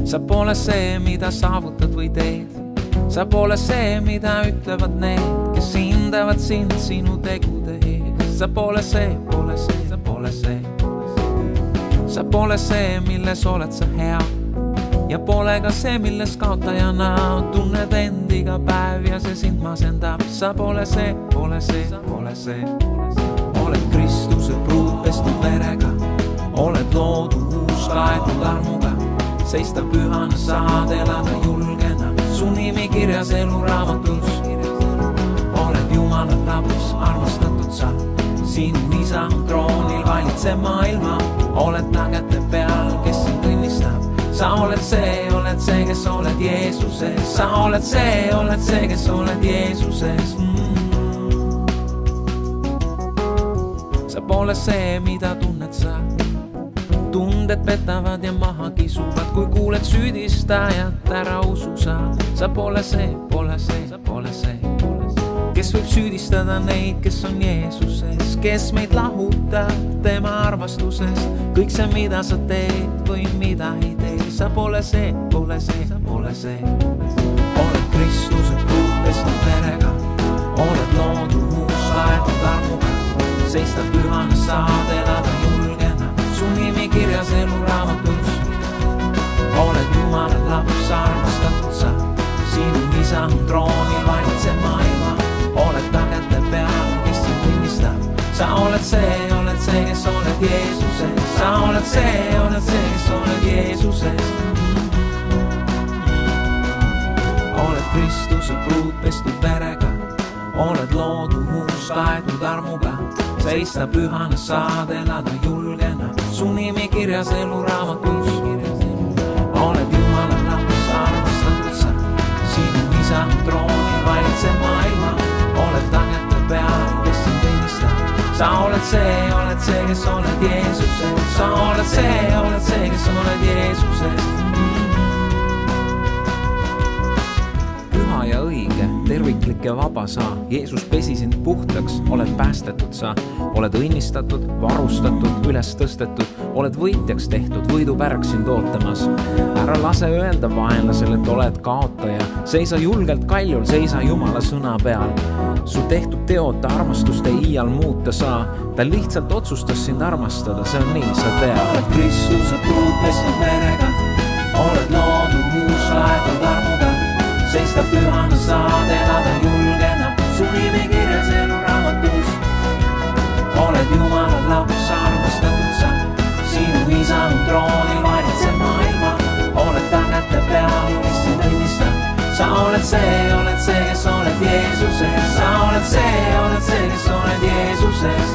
sa pole see, mida saavutad või teed. Sa pole see, mida ütlevad need, kes hindavad sind sinu tegude ees. Sa pole see, sa pole see. Sa pole see, milles oled sa hea ja pole ka see, milles kaotajana tunned end iga päev ja see sind masendab. Sa pole see, sa pole see. Oled Kristuse pruut pestud verega, oled loodu uus kaetud armuga, seista pühana saad elada julgena, su nimi kirjas eluraamatus. Oled Jumala labus armastatud sa, sinu isa on troonil valitse maailma, oled ta käte peal, kes sind õnnistab. Sa oled see, kes oled Jeesuses. Sa oled see, kes oled Jeesuses. Sa pole see, mida tunned sa. Tunded petavad ja maha kisuvad, kui kuuled süüdistajat, ära usu sa. Sa pole see, sa pole see. Kes võib süüdistada neid, kes on Jeesuses, kes meid lahutab tema armastusest. Kõik see, mida sa teed või mida ei tee. Sa pole see, sa pole see. Oled Kristuse pruut pestud verega, oled loodu uus kaetud armuga, seista pühana saad elada julgena, su nimi kirjas eluraamatus. Oled Jumala laps armastatud sa, sinu isa on troonil valitse maailma, oled ta käte peal, kes sind õnnistab. Sa oled see, kes oled Jeesuses. Sa oled see, kes oled Jeesuses. Oled Kristuse pruut pestud verega, oled loodu uus kaetud armuga, seista pühana saad elada julgena, su nimi kirjas eluraamatus. Oled Jumala laps armastatud sa, sinu isa on troonil valitse maailma, oled ta käte peal, kes sind õnnistab. Sa oled see, kes oled Jeesuses. Sa oled see, kes oled Jeesuses. Püha ja õige, terviklik ja vaba sa, Jeesus pesi sind puhtaks, oled päästetud sa, oled õnnistatud, varustatud, üles tõstetud, oled võitjaks tehtud, võidupärg sind ootamas. Ära lase öelda vaenlasele, et oled kaotaja, seisa julgelt kaljul, seisa Jumala sõna peal. Su tehtud teod ta armastust ei iial muuta saa, ta lihtsalt otsustas sind armastada, see on nii, sa tead. Oled Kristuse pruut pestud verega, oled loodu uus kaetud armuga, seista pühana saad elada julgena, su nimi kirjas eluraamatus. Oled Jumala laps armastatud sa, sinu isa on troonil valitse maailma, oled ta käte peal, kes sind õnnistab. Sa oled see, kes oled Jeesuses. Sa oled see, kes oled Jeesuses.